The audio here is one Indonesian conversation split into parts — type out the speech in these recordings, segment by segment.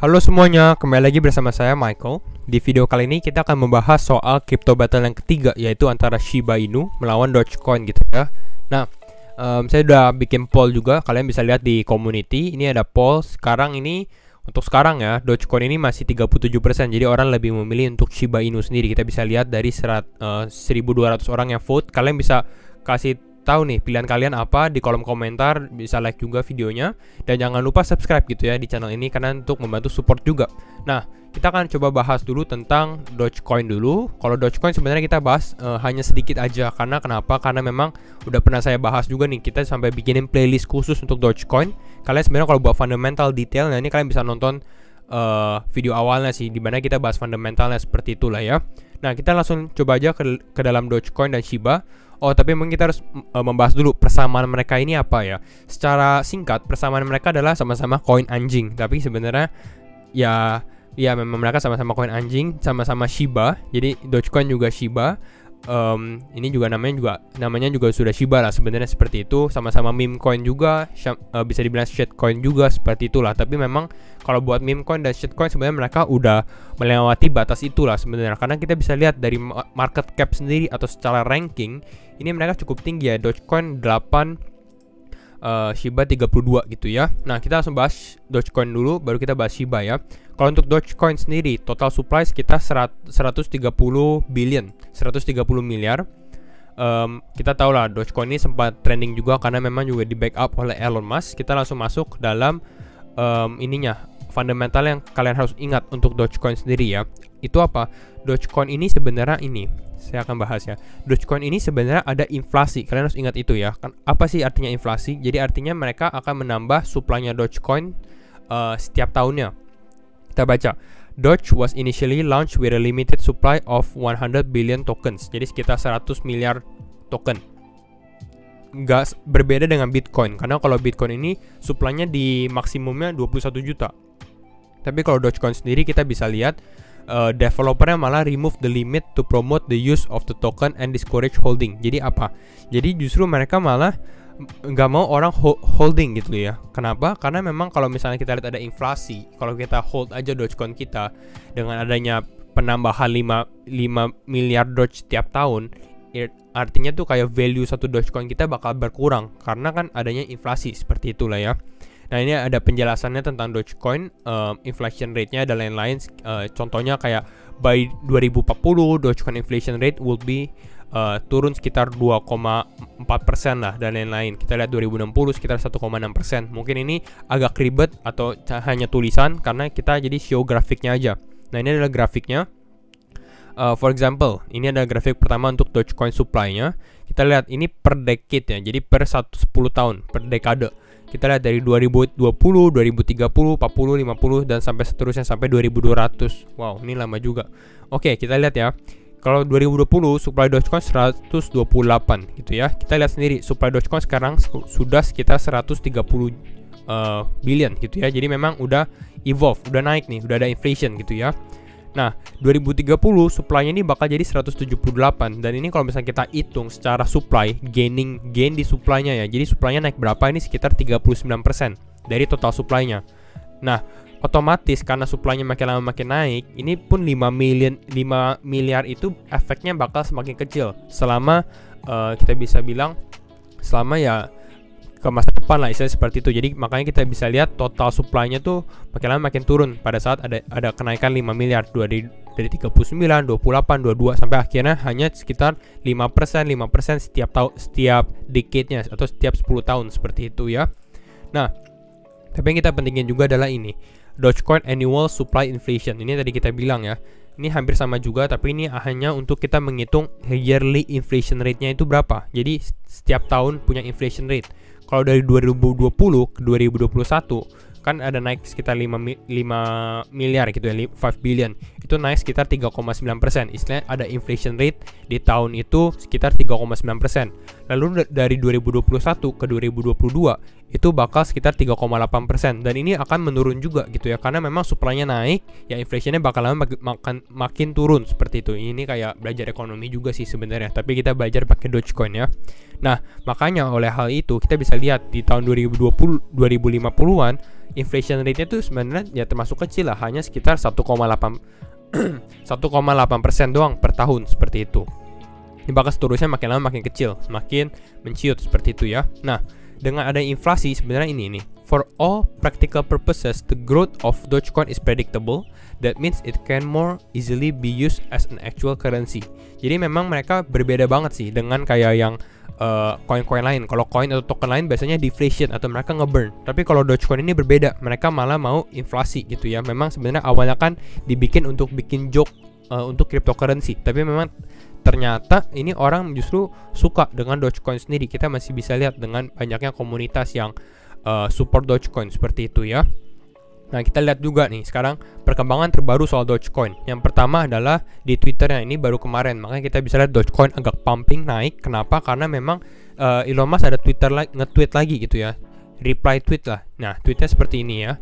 Halo semuanya, kembali lagi bersama saya Michael. Di video kali ini kita akan membahas soal crypto battle yang ketiga, yaitu antara Shiba Inu melawan Dogecoin gitu ya. Nah, saya udah bikin poll juga, kalian bisa lihat di community. Ini ada poll sekarang ini, untuk sekarang ya, Dogecoin ini masih 37%. Jadi orang lebih memilih untuk Shiba Inu sendiri. Kita bisa lihat dari 1.200 orang yang vote. Kalian bisa kasih tahu nih pilihan kalian apa di kolom komentar, bisa like juga videonya, dan jangan lupa subscribe gitu ya di channel ini karena untuk membantu support juga. Nah, kita akan coba bahas dulu tentang Dogecoin dulu. Kalau Dogecoin sebenarnya kita bahas hanya sedikit aja, karena kenapa? Karena memang udah pernah saya bahas juga nih, kita sampai bikinin playlist khusus untuk Dogecoin. Kalian sebenarnya kalau buat fundamental detail, nah ini kalian bisa nonton video awalnya sih, dimana kita bahas fundamentalnya seperti itulah ya. Nah, kita langsung coba aja ke dalam Dogecoin dan Shiba. Oh, tapi mungkin kita harus membahas dulu persamaan mereka ini apa ya. Secara singkat, persamaan mereka adalah sama-sama koin anjing. Tapi sebenarnya ya memang mereka sama-sama koin anjing, sama-sama Shiba. Jadi Dogecoin juga Shiba. Ini juga namanya juga sudah Shiba lah sebenarnya, seperti itu. Sama-sama meme coin juga, bisa dibilang shitcoin juga, seperti itulah. Tapi memang kalau buat meme coin dan shitcoin sebenarnya mereka udah melewati batas itulah sebenarnya, karena kita bisa lihat dari market cap sendiri atau secara ranking ini mereka cukup tinggi ya. Dogecoin 8, Shiba 32 gitu ya. Nah, kita langsung bahas Dogecoin dulu, baru kita bahas Shiba ya. Kalau untuk Dogecoin sendiri, total supply sekitar 130 billion, 130 miliar. Kita tahu lah Dogecoin ini sempat trending juga karena memang juga di backup oleh Elon Musk. Kita langsung masuk dalam fundamental yang kalian harus ingat untuk Dogecoin sendiri ya. Itu apa? Dogecoin ini sebenarnya saya akan bahas ya. Dogecoin ini sebenarnya ada inflasi. Kalian harus ingat itu ya. Apa sih artinya inflasi? Jadi artinya mereka akan menambah supply-nya Dogecoin setiap tahunnya. Kita baca. Doge was initially launched with a limited supply of 100 billion tokens. Jadi sekitar 100 miliar token. Nggak berbeda dengan Bitcoin, karena kalau Bitcoin ini supply-nya di maksimumnya 21 juta. Tapi kalau Dogecoin sendiri kita bisa lihat developernya malah remove the limit to promote the use of the token and discourage holding. Jadi apa? Jadi justru mereka malah nggak mau orang holding gitu ya. Kenapa? Karena memang kalau misalnya kita lihat ada inflasi, kalau kita hold aja Dogecoin kita dengan adanya penambahan 5 miliar Doge setiap tahun, artinya tuh kayak value satu Dogecoin kita bakal berkurang karena kan adanya inflasi, seperti itulah ya. Nah, ini ada penjelasannya tentang Dogecoin, inflation rate-nya dan lain-lain. Contohnya kayak by 2040 Dogecoin inflation rate will be turun sekitar 2,4% lah dan lain-lain. Kita lihat 2060 sekitar 1,6%. Mungkin ini agak ribet atau hanya tulisan karena kita jadi show grafiknya aja. Nah, ini adalah grafiknya. For example, ini ada grafik pertama untuk Dogecoin supply-nya. Kita lihat ini per decade ya, jadi per 10 tahun, per dekade. Kita lihat dari 2020, 2030, 40, 50, dan sampai seterusnya sampai 2200. Wow, ini lama juga. Oke, kita lihat ya. Kalau 2020 supply Dogecoin 128 gitu ya. Kita lihat sendiri supply Dogecoin sekarang sudah sekitar 130 billion gitu ya. Jadi memang udah evolve, udah naik nih, udah ada inflation gitu ya. Nah, 2030 supply-nya ini bakal jadi 178. Dan ini kalau misalnya kita hitung secara supply, gain di supply-nya ya. Jadi supply-nya naik berapa? Ini sekitar 39% dari total supply-nya. Nah, otomatis karena supply-nya makin lama makin naik, ini pun 5 miliar itu efeknya bakal semakin kecil selama kita bisa bilang selama ya ke masa depan lah, istilahnya seperti itu. Jadi makanya kita bisa lihat total supply-nya tuh makin lama makin turun pada saat ada kenaikan 5 miliar dari 39, 28, 22 sampai akhirnya hanya sekitar 5% setiap decade-nya atau setiap 10 tahun, seperti itu ya. Nah, tapi yang kita pentingin juga adalah ini, Dogecoin annual supply inflation. Ini tadi kita bilang ya. Ini hampir sama juga, tapi ini hanya untuk kita menghitung yearly inflation rate-nya itu berapa. Jadi setiap tahun punya inflation rate. Kalau dari 2020 ke 2021 kan ada naik sekitar 5 miliar gitu ya, 5 billion. Itu naik sekitar 3,9%. Istilahnya ada inflation rate di tahun itu sekitar 3,9%. Lalu dari 2021 ke 2022 itu bakal sekitar 3,8%, dan ini akan menurun juga gitu ya, karena memang supply-nya naik, ya inflation-nya bakal lama makin turun seperti itu. Ini kayak belajar ekonomi juga sih sebenarnya, tapi kita belajar pakai Dogecoin ya. Nah, makanya oleh hal itu kita bisa lihat di tahun 2050-an inflation rate-nya tuh sebenarnya ya termasuk kecil lah, hanya sekitar 1,8% doang per tahun seperti itu. Ini bakal seterusnya makin lama makin kecil, makin menciut seperti itu ya. Nah, dengan ada inflasi sebenarnya ini nih. For all practical purposes, the growth of Dogecoin is predictable. That means it can more easily be used as an actual currency. Jadi memang mereka berbeda banget sih dengan kayak yang koin-koin lain. Kalau koin atau token lain biasanya deflation atau mereka ngeburn. Tapi kalau Dogecoin ini berbeda, mereka malah mau inflasi gitu ya. Memang sebenarnya awalnya kan dibikin untuk bikin joke untuk cryptocurrency, tapi memang ternyata ini orang justru suka dengan Dogecoin sendiri. Kita masih bisa lihat dengan banyaknya komunitas yang support Dogecoin seperti itu ya. Nah, kita lihat juga nih sekarang perkembangan terbaru soal Dogecoin. Yang pertama adalah di Twitternya, ini baru kemarin. Makanya kita bisa lihat Dogecoin agak pumping naik. Kenapa? Karena memang Elon Musk ada nge-tweet lagi gitu ya. Reply tweet lah. Nah, tweetnya seperti ini ya.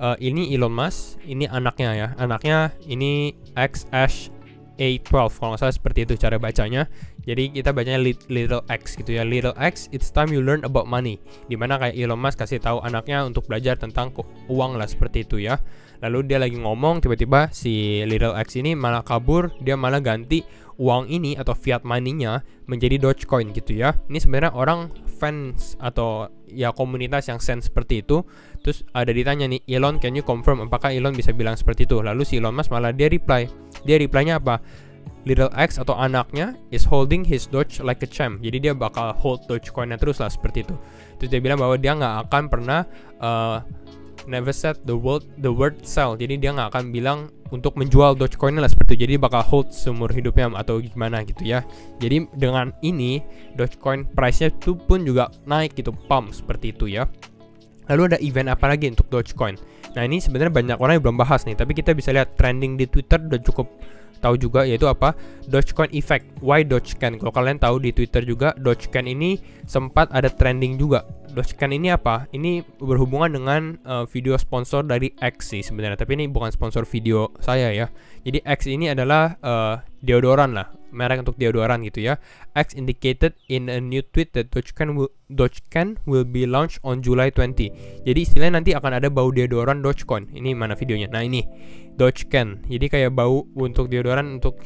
Ini Elon Musk, ini anaknya ya. Anaknya ini XH12 kalau nggak salah, seperti itu cara bacanya. Jadi kita bacanya little X gitu ya. Little X, it's time you learn about money. Dimana kayak Elon Musk kasih tahu anaknya untuk belajar tentang uang lah, seperti itu ya. Lalu dia lagi ngomong, tiba-tiba si little X ini malah kabur. Dia malah ganti uang ini atau fiat money-nya menjadi Dogecoin gitu ya. Ini sebenarnya orang fans atau ya komunitas yang sense seperti itu. Terus ada ditanya nih, Elon, can you confirm apakah Elon bisa bilang seperti itu? Lalu si Elon Musk malah dia reply-nya apa? Little X atau anaknya is holding his Doge like a champ. Jadi dia bakal hold Dogecoin-nya terus lah, seperti itu. Terus dia bilang bahwa dia nggak akan pernah never said the word sell. Jadi dia nggak akan bilang untuk menjual Dogecoin lah, seperti itu. Jadi bakal hold seumur hidupnya atau gimana gitu ya. Jadi dengan ini Dogecoin price-nya itu pun juga naik gitu, pump seperti itu ya. Lalu ada event apa lagi untuk Dogecoin? Nah, ini sebenarnya banyak orang yang belum bahas nih, tapi kita bisa lihat trending di Twitter udah cukup tahu juga, yaitu apa? Dogecoin effect. Why Dogecoin? Kalau kalian tahu di Twitter juga Dogecoin ini sempat ada trending juga. Dogecoin ini apa? Ini berhubungan dengan video sponsor dari X sih sebenarnya, tapi ini bukan sponsor video saya ya. Jadi X ini adalah deodoran lah, merek untuk deodoran gitu ya. X indicated in a new tweet that Dogecoin will be launched on July 20. Jadi istilahnya nanti akan ada bau deodoran Dogecoin. Ini mana videonya? Nah, ini Dogecoin. Jadi kayak bau untuk deodoran untuk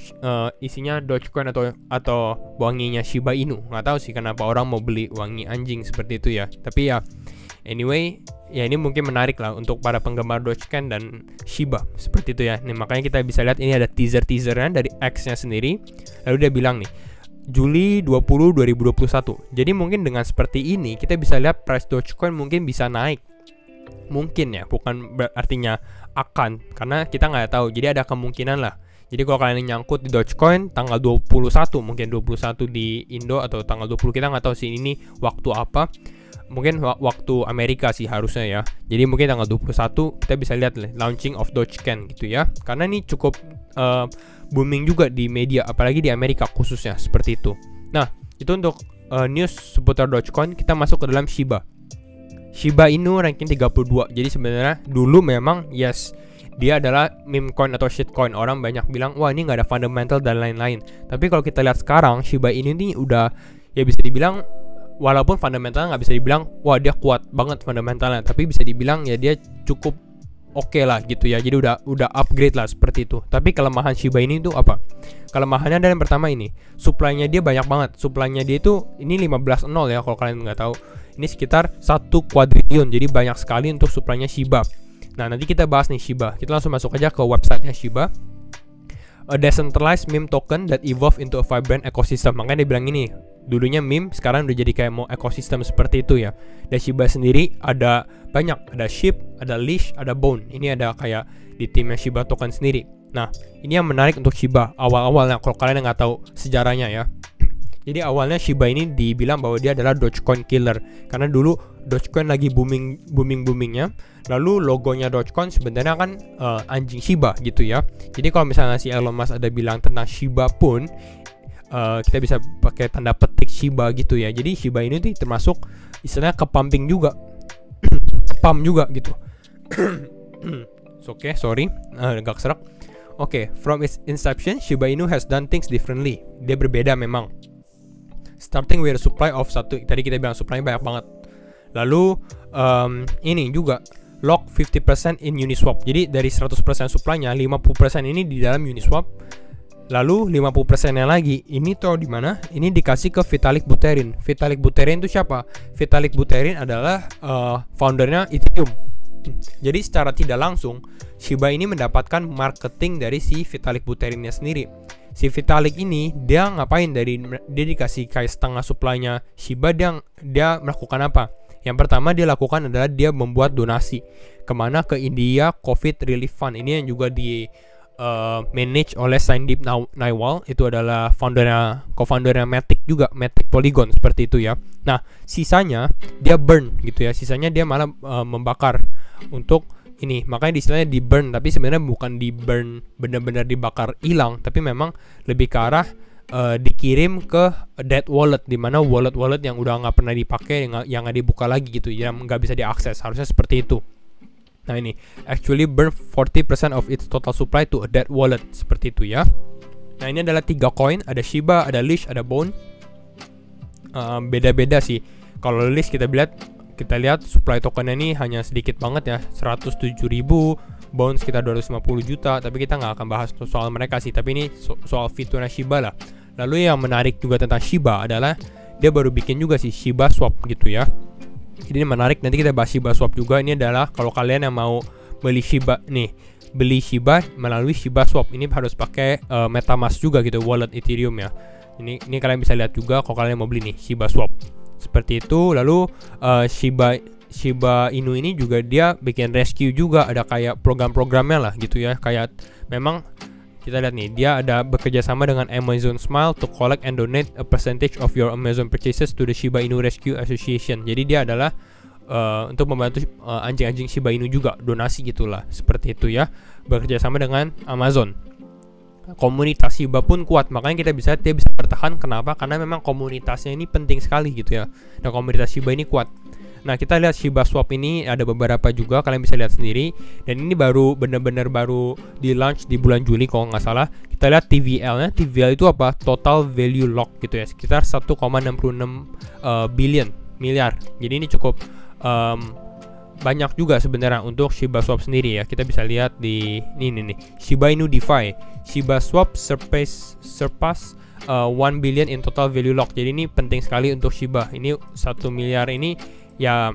isinya Dogecoin atau wanginya Shiba Inu. Nggak tahu sih kenapa orang mau beli wangi anjing seperti itu ya. Tapi ya anyway, ya ini mungkin menarik lah untuk para penggemar Dogecoin dan Shiba seperti itu ya. Nih, makanya kita bisa lihat ini ada teaser-teasernya dari X-nya sendiri. Lalu dia bilang nih, Juli 20, 2021. Jadi mungkin dengan seperti ini kita bisa lihat price Dogecoin mungkin bisa naik. Mungkin ya, bukan artinya akan, karena kita nggak tahu. Jadi ada kemungkinan lah. Jadi kalau kalian nyangkut di Dogecoin tanggal 21, mungkin 21 di Indo atau tanggal 20, kita nggak tahu sih ini waktu apa. Mungkin waktu Amerika sih harusnya ya. Jadi mungkin tanggal 21 kita bisa lihat launching of Dogecoin gitu ya. Karena ini cukup booming juga di media, apalagi di Amerika khususnya seperti itu. Nah, itu untuk news seputar Dogecoin. Kita masuk ke dalam Shiba. Shiba Inu ranking 32. Jadi sebenarnya dulu memang yes, dia adalah meme coin atau shitcoin. Orang banyak bilang, wah ini nggak ada fundamental dan lain-lain. Tapi kalau kita lihat sekarang, Shiba Inu ini udah ya bisa dibilang, walaupun fundamentalnya nggak bisa dibilang wah dia kuat banget fundamentalnya, tapi bisa dibilang ya dia cukup oke lah gitu ya. Jadi udah upgrade lah seperti itu. Tapi kelemahan Shiba ini itu apa? Kelemahannya adalah yang pertama ini, supply-nya dia banyak banget. Supply-nya dia itu ini 15.0 ya kalau kalian nggak tahu. Ini sekitar 1 kuadriliun. Jadi banyak sekali untuk supply-nya Shiba. Nah, nanti kita bahas nih Shiba. Kita langsung masuk aja ke website-nya Shiba. A decentralized meme token that evolve into a vibrant ecosystem. Makanya dia bilang ini, dulunya meme, sekarang udah jadi kayak mau ekosistem seperti itu ya. Dan Shiba sendiri ada banyak, ada SHIB, ada Leash, ada Bone. Ini ada kayak di timnya Shiba token sendiri. Nah, ini yang menarik untuk Shiba awal-awalnya, kalau kalian nggak tahu sejarahnya ya. Jadi awalnya Shiba ini dibilang bahwa dia adalah Dogecoin killer, karena dulu Dogecoin lagi boomingnya. Lalu logonya Dogecoin sebenarnya kan anjing Shiba gitu ya. Jadi kalau misalnya si Elon Musk ada bilang tentang Shiba pun kita bisa pakai tanda petik Shiba gitu ya. Jadi Shiba ini tuh termasuk istilahnya ke pumping juga. spam juga gitu. Oke, sorry, agak serak. Oke, from its inception, Shiba Inu has done things differently. Dia berbeda memang. Starting with a supply of satu, tadi kita bilang supply-nya banyak banget. Lalu ini juga lock 50% in Uniswap. Jadi dari 100% supply-nya, 50% ini di dalam Uniswap. Lalu 50%-nya lagi ini tuh di mana? Ini dikasih ke Vitalik Buterin. Vitalik Buterin itu siapa? Vitalik Buterin adalah foundernya Ethereum. Jadi secara tidak langsung Shiba ini mendapatkan marketing dari si Vitalik Buterinnya sendiri. Si Vitalik ini dia ngapain? Dia dikasih kayak setengah supply-nya Shiba, dia melakukan apa? Yang pertama dia lakukan adalah dia membuat donasi kemana? Ke India COVID Relief Fund. Ini yang juga di manage oleh Sandeep Nailwal. Itu adalah co-foundernya Matic juga, Matic Polygon, seperti itu ya. Nah sisanya dia burn gitu ya. Sisanya dia malah membakar untuk ini, makanya istilahnya di burn, tapi sebenarnya bukan di burn benar-benar dibakar hilang, tapi memang lebih ke arah dikirim ke dead wallet, di mana wallet yang udah nggak pernah dipakai, yang nggak dibuka lagi gitu, yang nggak bisa diakses, harusnya seperti itu. Nah ini actually burn 40% of its total supply to a dead wallet, seperti itu ya. Nah ini adalah 3 koin, ada Shiba, ada Leash, ada Bone. Beda-beda sih. Kalau Leash kita lihat supply tokennya ini hanya sedikit banget ya, 107.000, Bone sekitar 250 juta, tapi kita nggak akan bahas soal mereka sih, tapi ini soal fiturnya Shiba lah. Lalu yang menarik juga tentang Shiba adalah dia baru bikin juga sih Shiba Swap gitu ya. Jadi ini menarik, nanti kita bahas Shiba Swap juga. Ini adalah kalau kalian yang mau beli Shiba melalui Shiba Swap, ini harus pakai MetaMask juga gitu, wallet Ethereum ya. Ini kalian bisa lihat juga kalau kalian mau beli nih Shiba Swap. Seperti itu. Lalu Shiba Inu ini juga dia bikin rescue juga, ada kayak program-programnya lah gitu ya. Kayak memang kita lihat nih, dia ada bekerja sama dengan Amazon Smile to collect and donate a percentage of your Amazon purchases to the Shiba Inu Rescue Association. Jadi dia adalah untuk membantu anjing-anjing Shiba Inu juga, donasi gitulah, seperti itu ya. Bekerja sama dengan Amazon. Komunitas Shiba pun kuat, makanya dia bisa bertahan. Kenapa? Karena memang komunitasnya ini penting sekali gitu ya. Dan komunitas Shiba ini kuat. Nah kita lihat Shiba Swap ini ada beberapa juga, kalian bisa lihat sendiri. Dan ini benar-benar baru di launch di bulan Juli kalau nggak salah. Kita lihat TVL-nya. TVL itu apa? Total Value Lock gitu ya, sekitar 1,66 miliar. Jadi ini cukup banyak juga sebenarnya untuk Shiba Swap sendiri ya. Kita bisa lihat di ini nih, Shiba Inu DeFi. Shiba Swap surpass 1 billion in total value lock. Jadi ini penting sekali untuk Shiba. Ini 1 miliar ini ya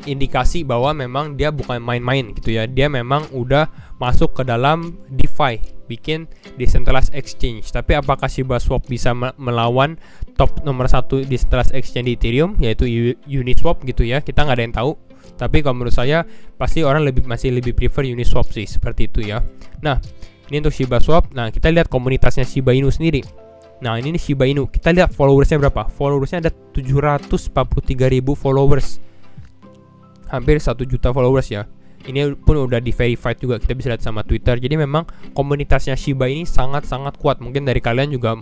indikasi bahwa memang dia bukan main-main gitu ya. Dia memang udah masuk ke dalam DeFi, bikin decentralized exchange. Tapi apakah Shiba Swap bisa melawan top nomor 1 decentralized exchange di Ethereum, yaitu Uniswap gitu ya? Kita nggak ada yang tahu. Tapi kalau menurut saya pasti orang masih lebih prefer Uniswap sih, seperti itu ya. Nah ini untuk Shiba Swap. Nah kita lihat komunitasnya Shiba Inu sendiri. Nah ini Shiba Inu, kita lihat followersnya berapa. Followersnya ada 743.000 followers, hampir 1 juta followers ya. Ini pun udah di verified juga, kita bisa lihat sama Twitter. Jadi memang komunitasnya Shiba ini sangat-sangat kuat. Mungkin dari kalian juga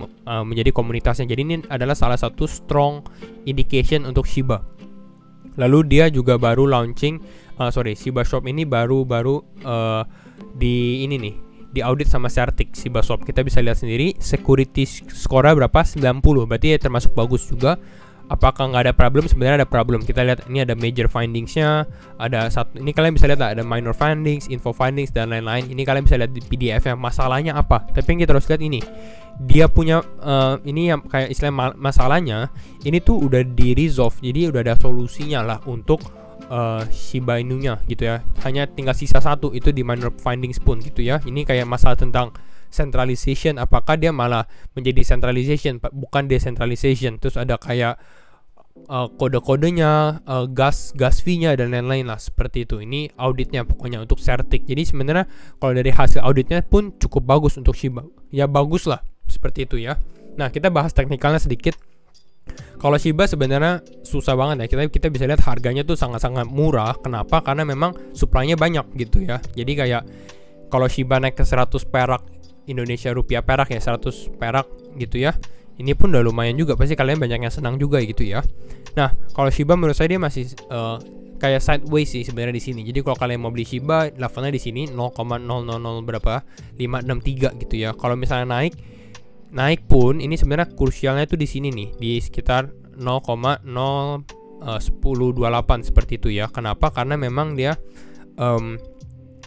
menjadi komunitasnya. Jadi ini adalah salah satu strong indication untuk Shiba. Lalu dia juga baru launching, Shiba Swap ini baru di audit sama Certic Shiba Swap. Kita bisa lihat sendiri security score berapa, 90, berarti ya termasuk bagus juga. Apakah nggak ada problem? Sebenarnya ada problem. Kita lihat ini ada major findingsnya, ada satu, ini kalian bisa lihat ada minor findings, info findings dan lain-lain. Ini kalian bisa lihat di PDF-nya masalahnya apa. Tapi yang kita harus lihat ini, dia punya ini yang kayak istilah masalahnya ini tuh udah di resolve. Jadi udah ada solusinya lah untuk Shiba Inu-nya gitu ya. Hanya tinggal sisa satu, itu di minor findings pun gitu ya. Ini kayak masalah tentang centralization, apakah dia malah menjadi centralization bukan decentralization. Terus ada kayak kode-kodenya, gas fee-nya dan lain-lain lah, seperti itu. Ini auditnya pokoknya untuk Certic. Jadi sebenarnya kalau dari hasil auditnya pun cukup bagus untuk Shiba. Ya bagus lah, seperti itu ya. Nah kita bahas teknikalnya sedikit. Kalau Shiba sebenarnya susah banget ya. Kita bisa lihat harganya tuh sangat-sangat murah. Kenapa? Karena memang supply-nya banyak gitu ya. Jadi kayak kalau Shiba naik ke 100 perak Indonesia rupiah perak ya, 100 perak gitu ya. Ini pun udah lumayan juga, pasti kalian banyak yang senang juga gitu ya. Nah kalau Shiba menurut saya dia masih kayak sideways sih sebenarnya di sini. Jadi kalau kalian mau beli Shiba, levelnya di sini 0,000 berapa 563 gitu ya. Kalau misalnya naik pun ini sebenarnya krusialnya itu di sini nih, di sekitar 0,1028 seperti itu ya. Kenapa? Karena memang dia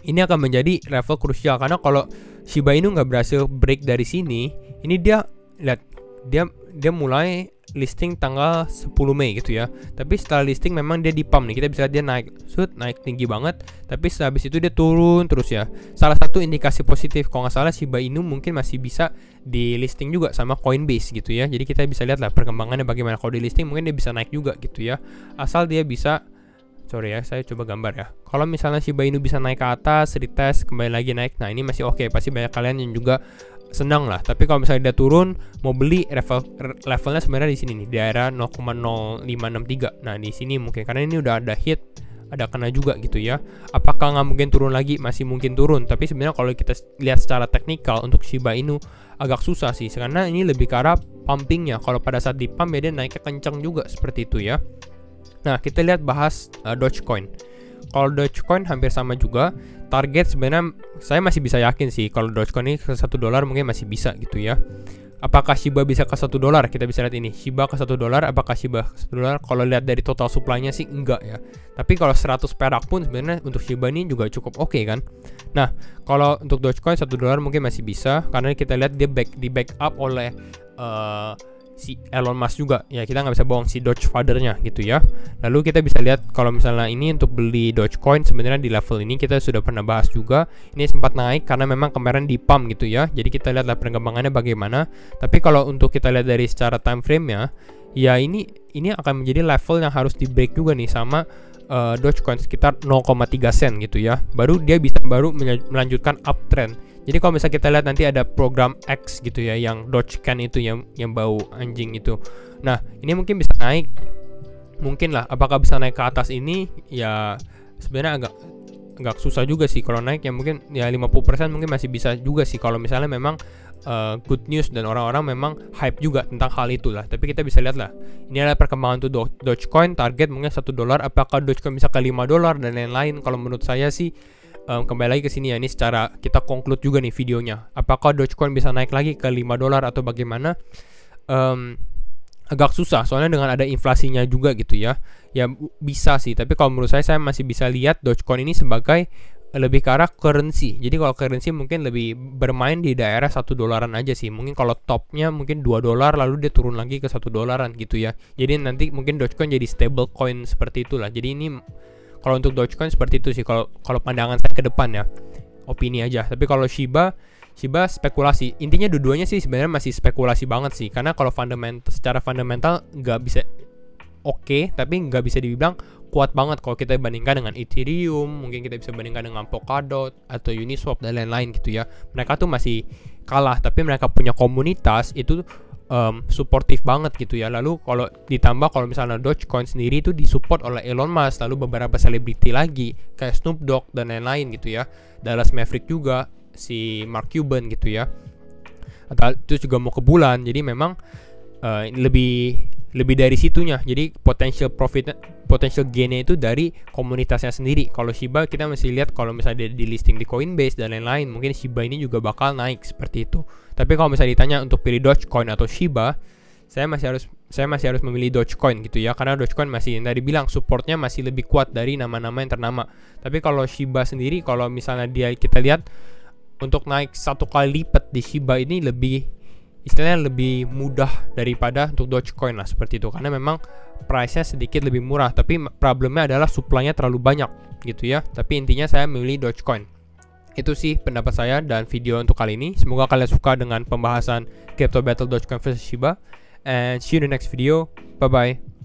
ini akan menjadi level krusial, karena kalau Shiba Inu nggak berhasil break dari sini, ini dia lihat dia mulai listing tanggal 10 Mei gitu ya. Tapi setelah listing memang dia di pump nih, kita bisa lihat dia naik tinggi banget, tapi habis itu dia turun terus ya. Salah satu indikasi positif kalau nggak salah Shiba Inu mungkin masih bisa di listing juga sama Coinbase gitu ya. Jadi kita bisa lihat lah perkembangannya bagaimana. Kalau di listing mungkin dia bisa naik juga gitu ya, asal dia bisa, sorry ya, saya coba gambar ya. Kalau misalnya Shiba Inu bisa naik ke atas, retest, kembali lagi naik, nah ini masih oke. Pasti banyak kalian yang juga senang lah. Tapi kalau misalnya dia turun, mau beli levelnya sebenarnya di sini nih, di area 0,0563. Nah di sini mungkin karena ini udah ada hit, ada kena juga gitu ya. Apakah nggak mungkin turun lagi? Masih mungkin turun. Tapi sebenarnya kalau kita lihat secara teknikal untuk Shiba Inu agak susah sih, karena ini lebih ke arah pumpingnya. Kalau pada saat di pump ya dia naiknya kencang juga seperti itu ya. Nah, kita lihat bahas Dogecoin. Kalau Dogecoin hampir sama juga. Target sebenarnya saya masih bisa yakin sih kalau Dogecoin ini ke $1 mungkin masih bisa gitu ya. Apakah Shiba bisa ke $1? Kita bisa lihat ini. Shiba ke $1, apakah Shiba ke $1? Kalau lihat dari total supply-nya sih enggak ya. Tapi kalau 100 perak pun sebenarnya untuk Shiba ini juga cukup oke kan. Nah, kalau untuk Dogecoin $1 mungkin masih bisa, karena kita lihat dia di backup oleh si Elon Musk juga ya, kita nggak bisa bohong, si Doge father-nya gitu ya. Lalu kita bisa lihat kalau misalnya ini untuk beli Dogecoin sebenarnya di level ini kita sudah pernah bahas juga. Ini sempat naik karena memang kemarin di pump gitu ya. Jadi kita lihatlah perkembangannya bagaimana. Tapi kalau untuk kita lihat dari secara time frame-nya, ya ini akan menjadi level yang harus di break juga nih sama Dogecoin sekitar 0,3 sen gitu ya. Baru dia bisa melanjutkan uptrend. Jadi kalau misalnya kita lihat nanti ada program X gitu ya, yang Dogecoin itu yang bau anjing itu. Nah, ini mungkin bisa naik. Mungkin lah, apakah bisa naik ke atas ini? Ya sebenarnya agak susah juga sih kalau naik ya, mungkin ya 50% mungkin masih bisa juga sih kalau misalnya memang good news dan orang-orang memang hype juga tentang hal itu lah. Tapi kita bisa lihat lah, ini adalah perkembangan tuh Dogecoin, target mungkin $1. Apakah Dogecoin bisa ke $5 dan lain-lain? Kalau menurut saya sih kembali lagi ke sini ya, ini secara kita conclude juga nih videonya. Apakah Dogecoin bisa naik lagi ke $5 atau bagaimana? Agak susah soalnya dengan ada inflasinya juga gitu ya. Ya bisa sih, tapi kalau menurut saya masih bisa lihat Dogecoin ini sebagai lebih ke arah currency. Jadi kalau currency mungkin lebih bermain di daerah $1 aja sih. Mungkin kalau topnya mungkin $2 lalu dia turun lagi ke $1 gitu ya. Jadi nanti mungkin Dogecoin jadi stable coin seperti itulah. Jadi ini kalau untuk Dogecoin seperti itu sih kalau pandangan saya ke depan ya. Opini aja. Tapi kalau Shiba spekulasi. Intinya dua-duanya sih sebenarnya masih spekulasi banget sih. Karena kalau secara fundamental nggak bisa oke, tapi nggak bisa dibilang kuat banget kalau kita bandingkan dengan Ethereum. Mungkin kita bisa bandingkan dengan Polkadot atau Uniswap dan lain-lain gitu ya. Mereka tuh masih kalah, tapi mereka punya komunitas itu supportive banget gitu ya. Lalu kalau ditambah kalau misalnya Dogecoin sendiri itu disupport oleh Elon Musk, lalu beberapa selebriti lagi kayak Snoop Dogg dan lain-lain gitu ya, Dallas Maverick juga, si Mark Cuban gitu ya, atau itu juga mau ke bulan. Jadi memang lebih dari situnya. Jadi potential gainnya itu dari komunitasnya sendiri. Kalau Shiba kita masih lihat kalau misalnya dia di listing di Coinbase dan lain-lain, mungkin Shiba ini juga bakal naik seperti itu. Tapi kalau misalnya ditanya untuk pilih Dogecoin atau Shiba, saya masih harus memilih Dogecoin gitu ya, karena Dogecoin masih yang tadi bilang supportnya masih lebih kuat dari nama-nama yang ternama. Tapi kalau Shiba sendiri, kalau misalnya kita lihat untuk naik 1 kali lipat di Shiba ini istilahnya lebih mudah daripada untuk Dogecoin lah seperti itu, karena memang price-nya sedikit lebih murah, tapi problemnya adalah supply-nya terlalu banyak gitu ya. Tapi intinya saya memilih Dogecoin. Itu sih pendapat saya dan video untuk kali ini. Semoga kalian suka dengan pembahasan Crypto Battle Dogecoin versus Shiba, and see you in the next video. Bye bye.